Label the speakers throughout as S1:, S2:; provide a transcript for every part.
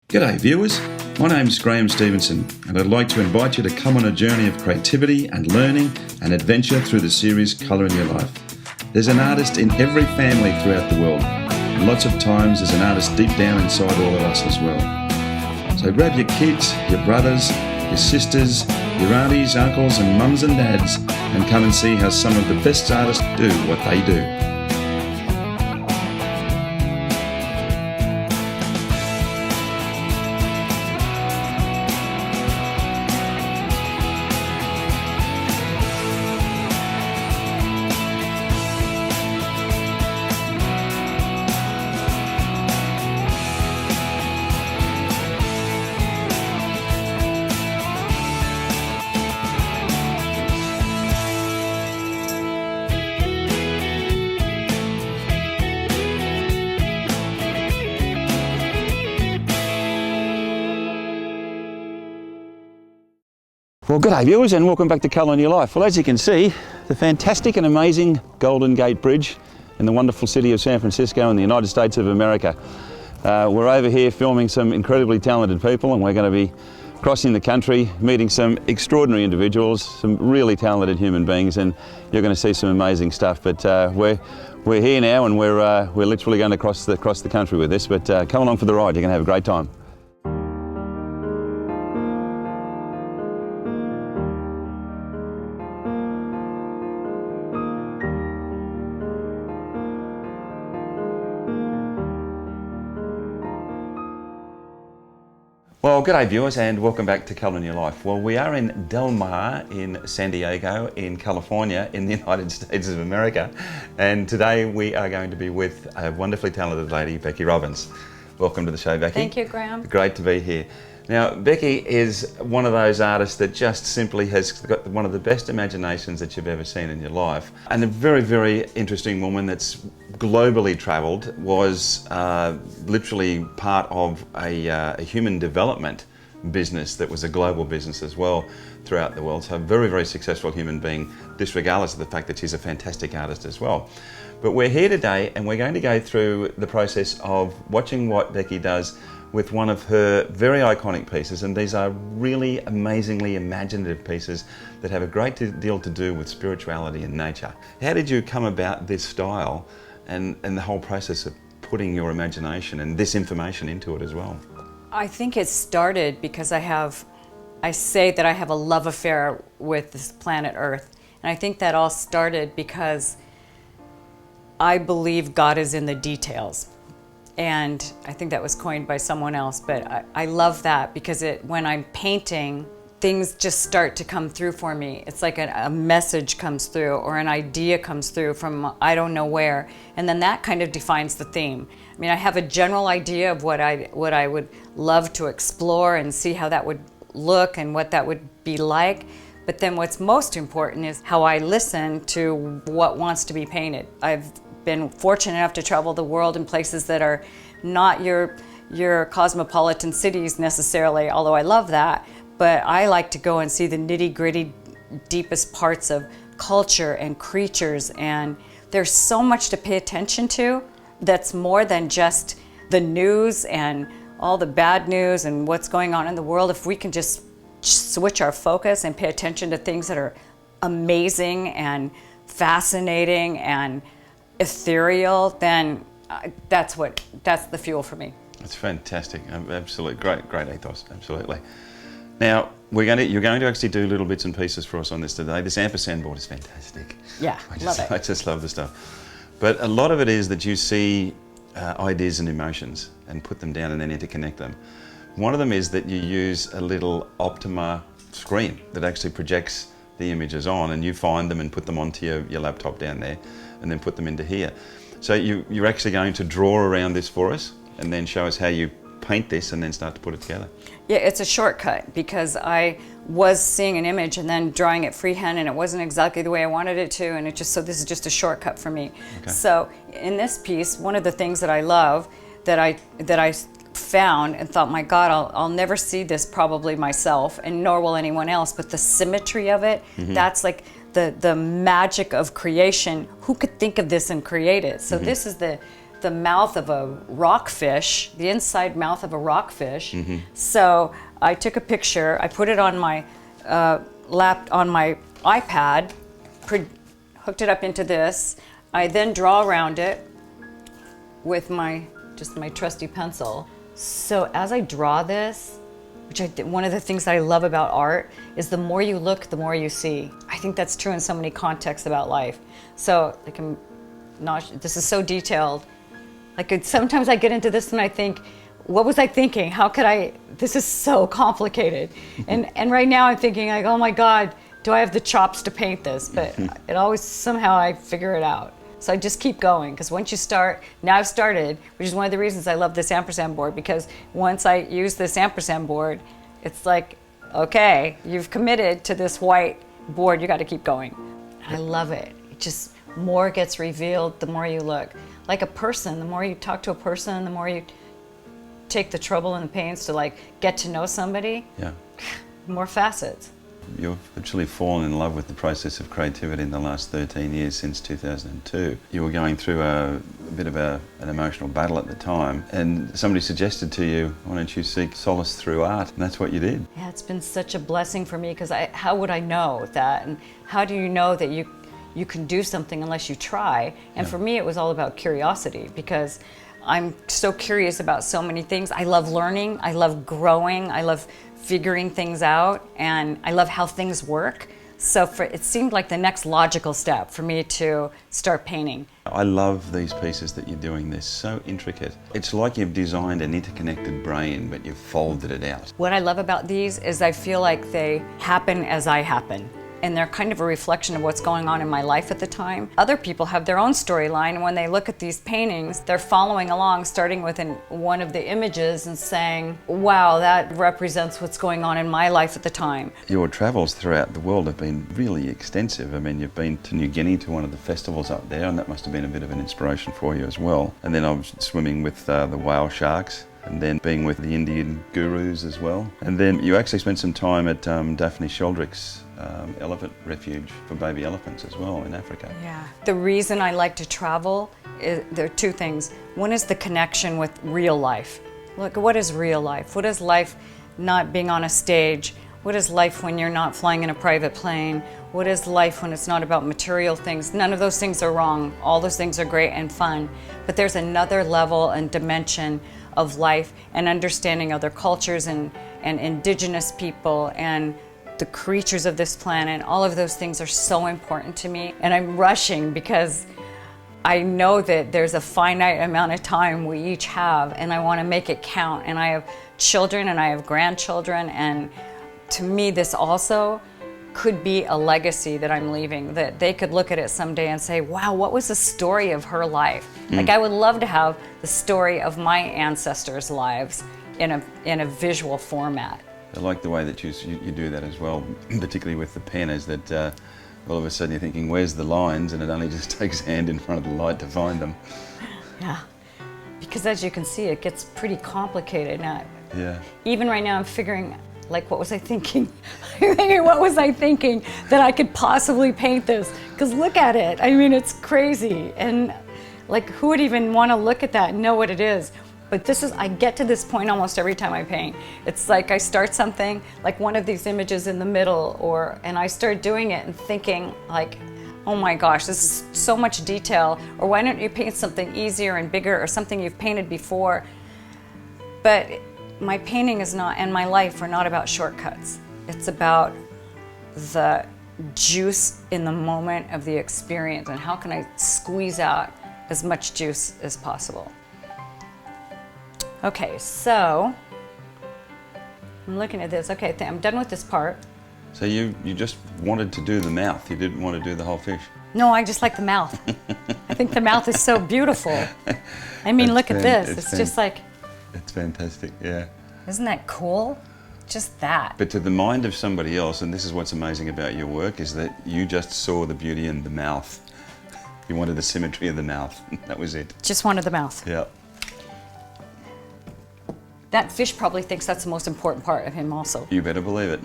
S1: G'day viewers, my name's Graham Stevenson and I'd like to invite you to come on a journey of creativity and learning and adventure through the series Colour in Your Life. There's an artist in every family throughout the world, and lots of times there's an artist deep down inside all of us as well. So grab your kids, your brothers, your sisters, your aunties, uncles and mums and dads and come and see how some of the best artists do what they do. Well, g'day viewers and welcome back to Colour in Your Life. Well, as you can see, the fantastic and amazing Golden Gate Bridge in the wonderful city of San Francisco in the United States of America. We're over here filming some incredibly talented people and we're going to be crossing the country, meeting some extraordinary individuals, some really talented human beings, and you're going to see some amazing stuff. But we're here now and we're literally going to cross the country with this, but come along for the ride, you're going to have a great time. Well, g'day viewers and welcome back to Colour in Your Life. Well, we are in Del Mar in San Diego in California in the United States of America, and today we are going to be with a wonderfully talented lady, Becky Robbins. Welcome to the show, Becky.
S2: Thank you, Graham.
S1: Great to be here. Now, Becky is one of those artists that just simply has got one of the best imaginations that you've ever seen in your life, and a very, very interesting woman that's globally travelled, was literally part of a human development business that was a global business as well throughout the world. So a very, very successful human being, disregardless of the fact that she's a fantastic artist as well. But we're here today and we're going to go through the process of watching what Becky does with one of her very iconic pieces, and these are really amazingly imaginative pieces that have a great deal to do with spirituality and nature. How did you come about this style and the whole process of putting your imagination and this information into it as well?
S2: I think it started because I say that I have a love affair with this planet Earth. And I think that all started because I believe God is in the details. And I think that was coined by someone else, but I love that because when I'm painting, things just start to come through for me. It's like a message comes through or an idea comes through from I don't know where, and then that kind of defines the theme. I mean, I have a general idea of what I would love to explore and see how that would look and what that would be like, but then what's most important is how I listen to what wants to be painted. I've been fortunate enough to travel the world in places that are not your cosmopolitan cities necessarily, although I love that. But I like to go and see the nitty-gritty, deepest parts of culture and creatures, and there's so much to pay attention to that's more than just the news and all the bad news and what's going on in the world. If we can just switch our focus and pay attention to things that are amazing and fascinating and ethereal, then that's the fuel for me.
S1: It's fantastic. Absolutely great ethos. Absolutely. Now you're going to actually do little bits and pieces for us on this today. This ampersand board is fantastic.
S2: Yeah, love it.
S1: I just love the stuff. But a lot of it is that you see ideas and emotions and put them down and then interconnect them. One of them is that you use a little Optima screen that actually projects the images on, and you find them and put them onto your laptop down there and then put them into here. So you're actually going to draw around this for us and then show us how you paint this and then start to put it together.
S2: Yeah, it's a shortcut because I was seeing an image and then drawing it freehand and it wasn't exactly the way I wanted it to, and this is just a shortcut for me. Okay. So in this piece, one of the things that I love that I found and thought, my God, I'll never see this probably myself, and nor will anyone else, but the symmetry of it, that's like the magic of creation. Who could think of this and create it? So this is the mouth of a rockfish, the inside mouth of a rockfish. So I took a picture, I put it on my on my iPad, hooked it up into this. I then draw around it with my trusty pencil. So as I draw this, one of the things that I love about art is the more you look, the more you see. I think that's true in so many contexts about life. So like this is so detailed. Like sometimes I get into this and I think, what was I thinking? How could I? This is so complicated. And right now I'm thinking like, oh my God, do I have the chops to paint this? But it always, somehow I figure it out. So I just keep going, because once you start, now I've started, which is one of the reasons I love this ampersand board, because once I use this ampersand board, it's like, okay, you've committed to this white board, you got to keep going. I love it. It just, more gets revealed the more you look. Like a person, the more you talk to a person, the more you take the trouble and the pains to like get to know somebody, more facets.
S1: You've actually fallen in love with the process of creativity in the last 13 years, since 2002. You were going through a bit of an emotional battle at the time, and somebody suggested to you, why don't you seek solace through art? And that's what you did.
S2: Yeah, it's been such a blessing for me, because how would I know that? And how do you know that you can do something unless you try? And for me, it was all about curiosity, because I'm so curious about so many things. I love learning, I love growing, I love figuring things out, and I love how things work. So it seemed like the next logical step for me to start painting.
S1: I love these pieces that you're doing. They're so intricate. It's like you've designed an interconnected brain, but you've folded it out.
S2: What I love about these is I feel like they happen as I happen. And they're kind of a reflection of what's going on in my life at the time. Other people have their own storyline, and when they look at these paintings, they're following along, starting with one of the images and saying, wow, that represents what's going on in my life at the time.
S1: Your travels throughout the world have been really extensive. I mean, you've been to New Guinea to one of the festivals up there, and that must have been a bit of an inspiration for you as well. And then I was swimming with the whale sharks, and then being with the Indian gurus as well. And then you actually spent some time at Daphne Sheldrick's elephant refuge for baby elephants as well in Africa.
S2: Yeah. The reason I like to travel, there are two things. One is the connection with real life. Look, what is real life? What is life not being on a stage? What is life when you're not flying in a private plane? What is life when it's not about material things? None of those things are wrong. All those things are great and fun. But there's another level and dimension of life, and understanding other cultures and indigenous people and the creatures of this planet. All of those things are so important to me, and I'm rushing because I know that there's a finite amount of time we each have, and I want to make it count. And I have children and I have grandchildren, and to me this also could be a legacy that I'm leaving, that they could look at it someday and say, wow, what was the story of her life? Like, I would love to have the story of my ancestors' lives in a visual format.
S1: I like the way that you do that as well, particularly with the pen, is that all of a sudden you're thinking, where's the lines? And it only just takes a hand in front of the light to find them.
S2: Yeah, because as you can see, it gets pretty complicated now.
S1: Yeah.
S2: Even right now I'm figuring, like, what was I thinking? I'm thinking, what was I thinking that I could possibly paint this? Because look at it. I mean, it's crazy. And like, who would even want to look at that and know what it is? But I get to this point almost every time I paint. It's like I start something, like one of these images in the middle, and I start doing it and thinking like, oh my gosh, this is so much detail. Or why don't you paint something easier and bigger, or something you've painted before? But my painting is not, and my life are not about shortcuts. It's about the juice in the moment of the experience, and how can I squeeze out as much juice as possible. Okay, so I'm looking at this. Okay, I'm done with this part.
S1: So you just wanted to do the mouth. You didn't want to do the whole fish.
S2: No, I just like the mouth. I think the mouth is so beautiful. I mean, look at this. It's just like...
S1: It's fantastic, yeah.
S2: Isn't that cool? Just that.
S1: But to the mind of somebody else, and this is what's amazing about your work, is that you just saw the beauty in the mouth. You wanted the symmetry of the mouth. That was it.
S2: Just wanted the mouth.
S1: Yeah.
S2: That fish probably thinks that's the most important part of him also.
S1: You better believe it.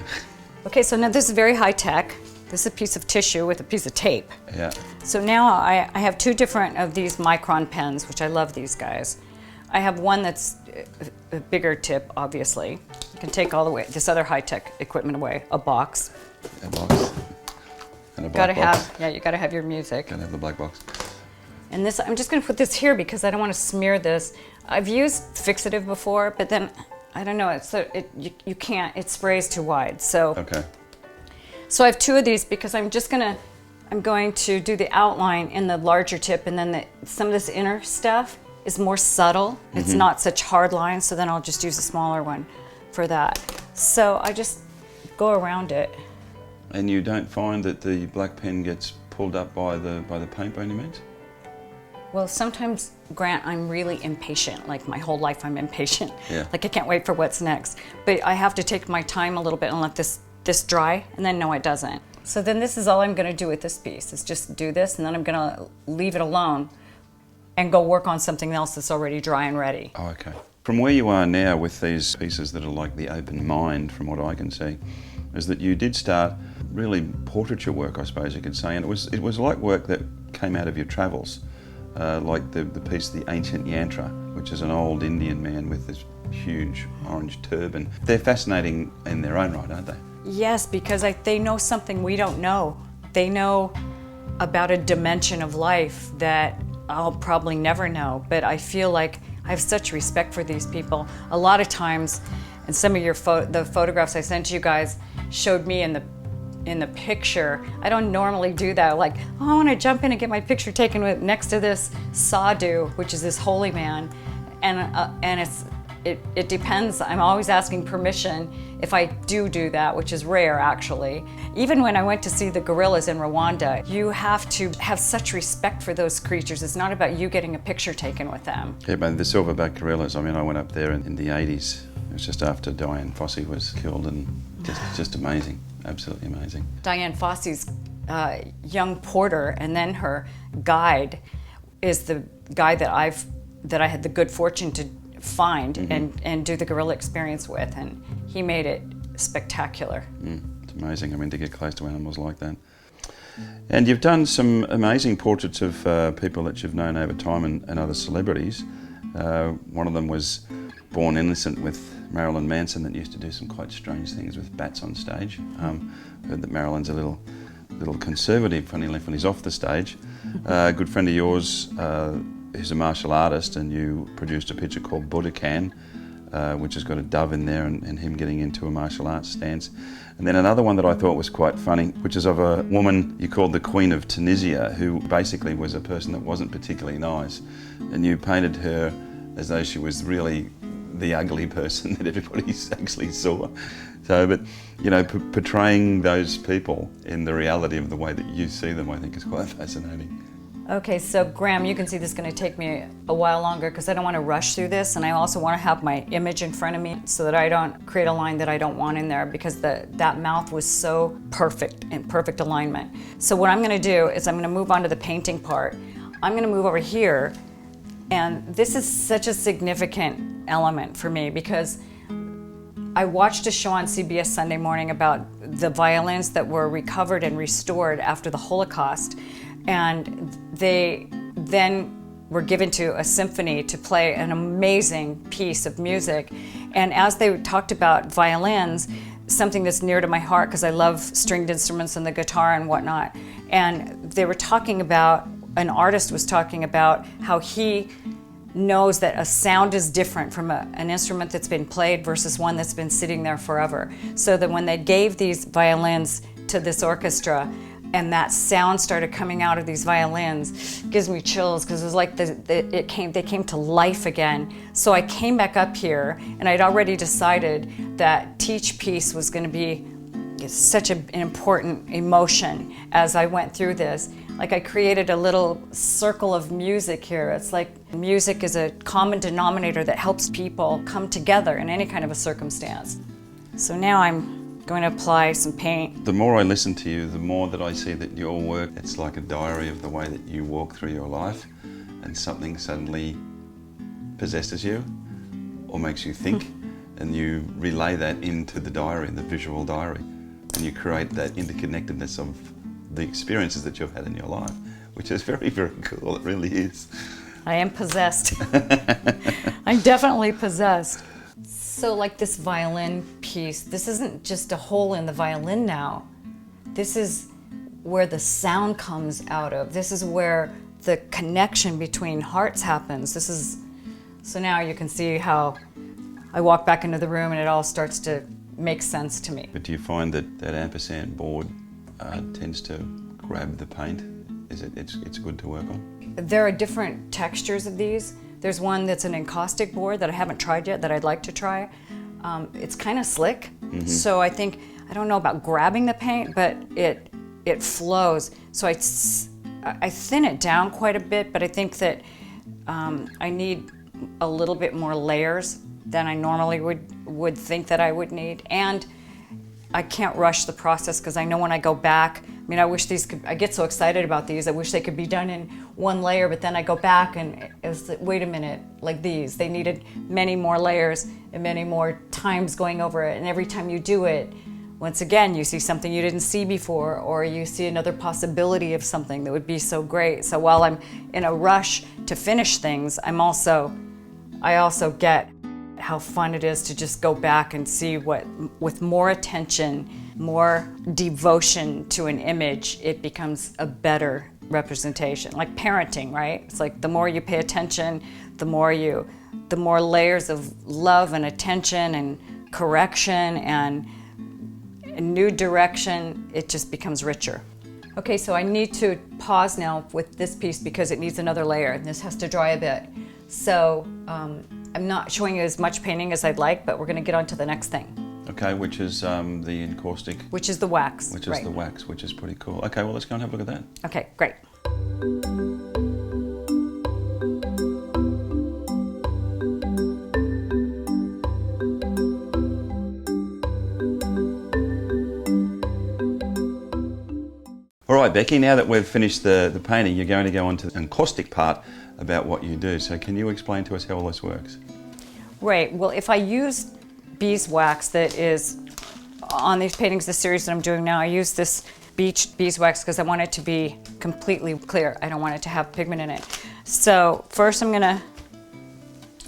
S2: Okay, so now this is very high tech. This is a piece of tissue with a piece of tape.
S1: Yeah.
S2: So now I have 2 different of these micron pens, which I love these guys. I have one that's a bigger tip, obviously. You can take all the way, this other high-tech equipment away, a box.
S1: A box. And a black box.
S2: You gotta have your music.
S1: Gotta have the black box.
S2: And this, I'm just gonna put this here because I don't wanna smear this. I've used fixative before, but then, I don't know, you can't, it sprays too wide, so.
S1: Okay.
S2: So I have 2 of these because I'm going to do the outline in the larger tip, and then some of this inner stuff is more subtle. It's not such hard lines, so then I'll just use a smaller one for that. So I just go around it.
S1: And you don't find that the black pen gets pulled up by the paint by any means?
S2: Well, sometimes, Grant, I'm really impatient. Like my whole life I'm impatient.
S1: Yeah.
S2: Like I can't wait for what's next. But I have to take my time a little bit and let this dry, and then no, it doesn't. So then this is all I'm gonna do with this piece, is just do this, and then I'm gonna leave it alone and go work on something else that's already dry and ready.
S1: Oh, okay. From where you are now with these pieces that are like the open mind, from what I can see, is that you did start really portraiture work, I suppose you could say, and it was like work that came out of your travels, like the piece The Ancient Yantra, which is an old Indian man with this huge orange turban. They're fascinating in their own right, aren't they?
S2: Yes, because they know something we don't know. They know about a dimension of life that I'll probably never know, but I feel like I have such respect for these people. A lot of times, and some of the photographs I sent you guys showed me in the picture. I don't normally do that. Like, oh, I want to jump in and get my picture taken with next to this sadhu, which is this holy man, and it depends. I'm always asking permission if I do that, which is rare actually. Even when I went to see the gorillas in Rwanda, you have to have such respect for those creatures. It's not about you getting a picture taken with them.
S1: Yeah, but the silverback gorillas, I mean, I went up there in the 80s. It was just after Diane Fossey was killed, and just amazing, absolutely amazing.
S2: Diane Fossey's young porter, and then her guide, is the guy that I had the good fortune to find and do the gorilla experience with, and he made it spectacular.
S1: It's amazing, I mean, to get close to animals like that. And you've done some amazing portraits of people that you've known over time and other celebrities. One of them was Born Innocent with Marilyn Manson, that used to do some quite strange things with bats on stage. Heard that Marilyn's a little conservative, funny enough, when he's off the stage. A good friend of yours who's a martial artist, and you produced a picture called Budokan, which has got a dove in there and him getting into a martial arts stance. And then another one that I thought was quite funny, which is of a woman you called the Queen of Tunisia, who basically was a person that wasn't particularly nice. And you painted her as though she was really the ugly person that everybody actually saw. So, but, you know, portraying those people in the reality of the way that you see them, I think is quite fascinating.
S2: Okay, so Graham, you can see this is going to take me a while longer because I don't want to rush through this, and I also want to have my image in front of me so that I don't create a line that I don't want in there, because that mouth was so perfect, in perfect alignment. So what I'm going to do is I'm going to move on to the painting part. I'm going to move over here, and this is such a significant element for me because I watched a show on CBS Sunday morning about the violins that were recovered and restored after the Holocaust. And they then were given to a symphony to play an amazing piece of music. And as they talked about violins, something that's near to my heart because I love stringed instruments and the guitar and whatnot, and they were talking about, an artist was talking about how he knows that a sound is different from an instrument that's been played versus one that's been sitting there forever. So that when they gave these violins to this orchestra, and that sound started coming out of these violins, gives me chills because it was like they came to life again. So I came back up here, and I'd already decided that Teach Peace was going to be such an important emotion as I went through this. Like I created a little circle of music here. It's like music is a common denominator that helps people come together in any kind of a circumstance. So now I'm going to apply some paint.
S1: The more I listen to you, the more that I see that your work, it's like a diary of the way that you walk through your life, and something suddenly possesses you or makes you think, and you relay that into the diary, the visual diary. and you create that interconnectedness of the experiences that you've had in your life, which is very, very cool. It really is.
S2: I am possessed. I'm definitely possessed. So like this violin piece, this isn't just a hole in the violin now. This is where the sound comes out of. This is where the connection between hearts happens. So now you can see how I walk back into the room and it all starts to make sense to me.
S1: But do you find that that ampersand board tends to grab the paint? It's good to work on?
S2: There are different textures of these. There's one that's an encaustic board that I haven't tried yet that I'd like to try. It's kind of slick, so I don't know about grabbing the paint, but it flows. So I thin it down quite a bit, but I think that I need a little bit more layers than I normally would think that I would need. And I can't rush the process because I know when I go back, I get so excited about these, I wish they could be done in one layer, but then I go back and it's like, wait a minute, like these, they needed many more layers and many more times going over it. And every time you do it, once again, you see something you didn't see before, or you see another possibility of something that would be so great. So while I'm in a rush to finish things, I also get how fun it is to just go back and see what, with more attention, more devotion to an image, it becomes a better representation. Like parenting, right? It's like the more you pay attention, the more layers of love and attention and correction and a new direction, it just becomes richer. Okay, so I need to pause now with this piece because it needs another layer and this has to dry a bit. So I'm not showing you as much painting as I'd like, but we're going to get on to the next thing.
S1: Okay, which is the encaustic.
S2: Which is the wax.
S1: Which is the wax, which is pretty cool. Okay, well, let's go and have a look at that.
S2: Okay, great.
S1: All right, Becky, now that we've finished the painting, you're going to go on to the encaustic part about what you do. So can you explain to us how all this works?
S2: Right, well, if I use beeswax that is on these paintings, the series that I'm doing now, I use this beeswax because I want it to be completely clear. I don't want it to have pigment in it. So first I'm gonna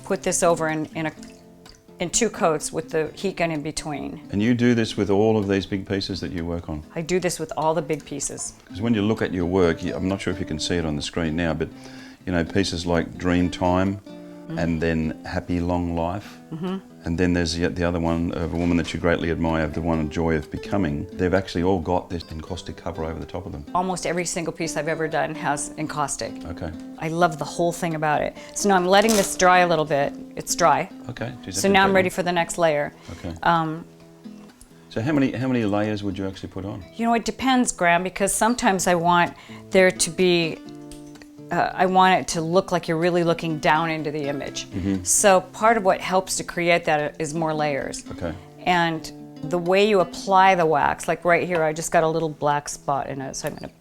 S2: put this over in two coats with the heat gun in between.
S1: And you do this with all of these big pieces that you work on?
S2: I do this with all the big pieces.
S1: Because when you look at your work, I'm not sure if you can see it on the screen now, but you know, pieces like Dream Time, and then Happy Long Life, and then there's the other one of a woman that you greatly admire, the one Joy of Becoming. They've actually all got this encaustic cover over the top of them.
S2: Almost every single piece I've ever done has encaustic.
S1: Okay.
S2: I love the whole thing about it. So now I'm letting this dry a little bit. It's dry.
S1: Okay.
S2: So now I'm ready for the next layer.
S1: Okay. So how many layers would you actually put on?
S2: You know, it depends, Graham, because sometimes I want there to be I want it to look like you're really looking down into the image. So part of what helps to create that is more layers.
S1: Okay.
S2: And the way you apply the wax, like right here, I just got a little black spot in it, so I'm gonna,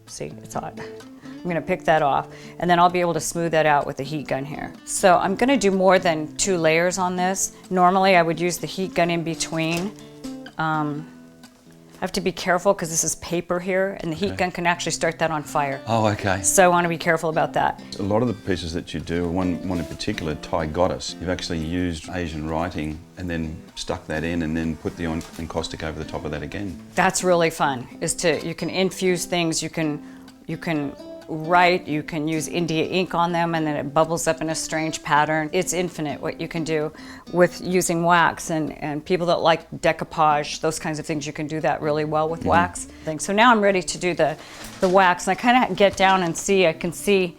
S2: see, it's hot. I'm gonna pick that off, and then I'll be able to smooth that out with the heat gun here. So I'm gonna do more than 2 layers on this. Normally I would use the heat gun in between. I have to be careful because this is paper here, and the heat gun can actually start that on fire.
S1: Oh, okay.
S2: So I want to be careful about that.
S1: A lot of the pieces that you do, one in particular, Thai Goddess, you've actually used Asian writing and then stuck that in and then put the encaustic over the top of that again.
S2: That's really fun, you can infuse things, you can write, you can use India ink on them, and then it bubbles up in a strange pattern. It's infinite what you can do with using wax, and people that like decoupage, those kinds of things, you can do that really well with wax. So now I'm ready to do the wax, and I kind of get down and I can see,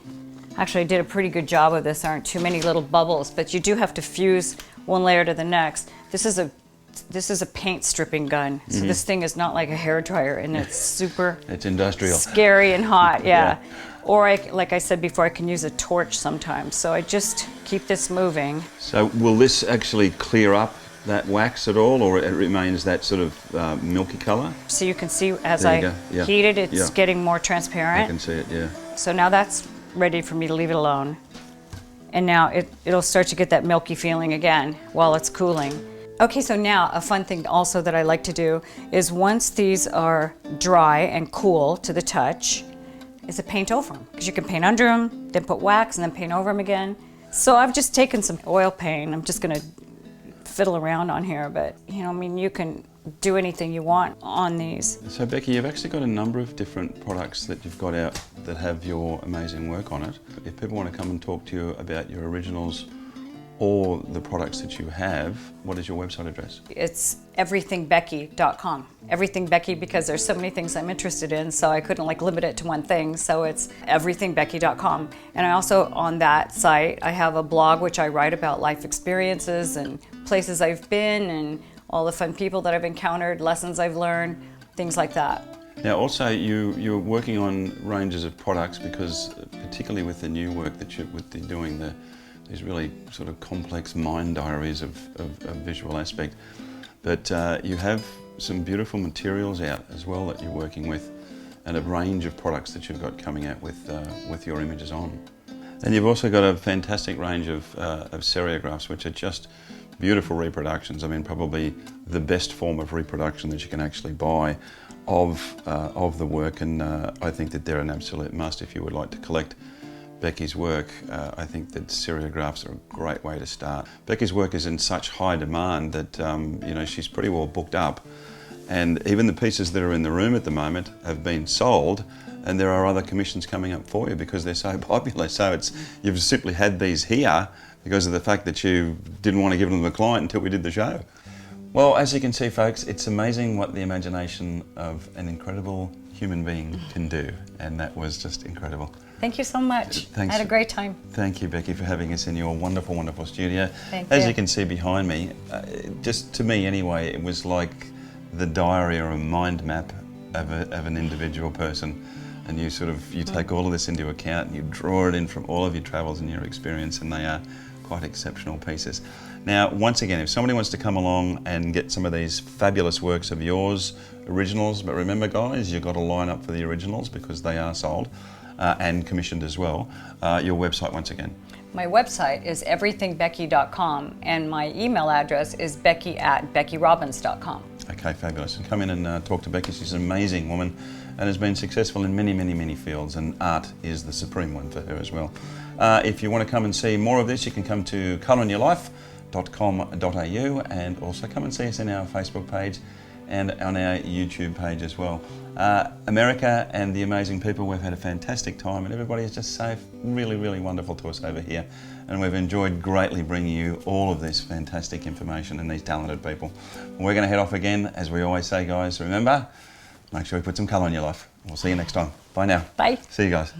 S2: actually I did a pretty good job of this, aren't too many little bubbles, but you do have to fuse one layer to the next. This is a paint stripping gun, so this thing is not like a hairdryer, and it's super
S1: it's industrial,
S2: scary and hot, yeah. Or like I said before, I can use a torch sometimes, so I just keep this moving. So
S1: will this actually clear up that wax at all, or it remains that sort of milky colour?
S2: So you can see as I heat it, it's getting more transparent.
S1: I can see it, yeah.
S2: So now that's ready for me to leave it alone. And now it'll start to get that milky feeling again while it's cooling. Okay, so now a fun thing also that I like to do is once these are dry and cool to the touch, is to paint over them. Because you can paint under them, then put wax, and then paint over them again. So I've just taken some oil paint. I'm just gonna fiddle around on here, but you can do anything you want on these.
S1: So Becky, you've actually got a number of different products that you've got out that have your amazing work on it. If people want to come and talk to you about your originals or the products that you have, what is your website address?
S2: It's everythingbecky.com. Everything Becky, because there's so many things I'm interested in, so I couldn't limit it to one thing, so it's everythingbecky.com. And I also, on that site, I have a blog which I write about life experiences and places I've been and all the fun people that I've encountered, lessons I've learned, things like that.
S1: Now also you're working on ranges of products because particularly with the new work that you're doing, these really sort of complex mind diaries of visual aspect, but you have some beautiful materials out as well that you're working with, and a range of products that you've got coming out with your images on. And you've also got a fantastic range of seriographs, which are just beautiful reproductions. I mean, probably the best form of reproduction that you can actually buy of the work, and I think that they're an absolute must if you would like to collect Becky's work. I think that seriographs are a great way to start. Becky's work is in such high demand that she's pretty well booked up, and even the pieces that are in the room at the moment have been sold, and there are other commissions coming up for you because they're so popular. So you've simply had these here because of the fact that you didn't want to give them to the client until we did the show. Well, as you can see, folks, it's amazing what the imagination of an incredible human being can do, and that was just incredible.
S2: Thank you so much.
S1: Thanks.
S2: I had a great time.
S1: Thank you, Becky, for having us in your wonderful, wonderful studio.
S2: Thank
S1: As
S2: you.
S1: you can see behind me, just to me anyway, it was like the diary or a mind map of an individual person. And you take all of this into account and you draw it in from all of your travels and your experience, and they are quite exceptional pieces. Now, once again, if somebody wants to come along and get some of these fabulous works of yours, originals, but remember guys, you've got to line up for the originals because they are sold and commissioned as well. Your website once again.
S2: My website is everythingbecky.com, and my email address is becky@beckyrobbins.com.
S1: Okay, fabulous. And come in and talk to Becky. She's an amazing woman and has been successful in many, many, many fields, and art is the supreme one for her as well. If you want to come and see more of this, you can come to colorinyourlife.com.au, and also come and see us in our Facebook page and on our YouTube page as well. America and the amazing people, we've had a fantastic time, and everybody is just so really, really wonderful to us over here, and we've enjoyed greatly bringing you all of this fantastic information and these talented people. We're going to head off again, as we always say, guys. Remember, make sure you put some colour in your life. We'll see you next time. Bye now.
S2: Bye.
S1: See you guys.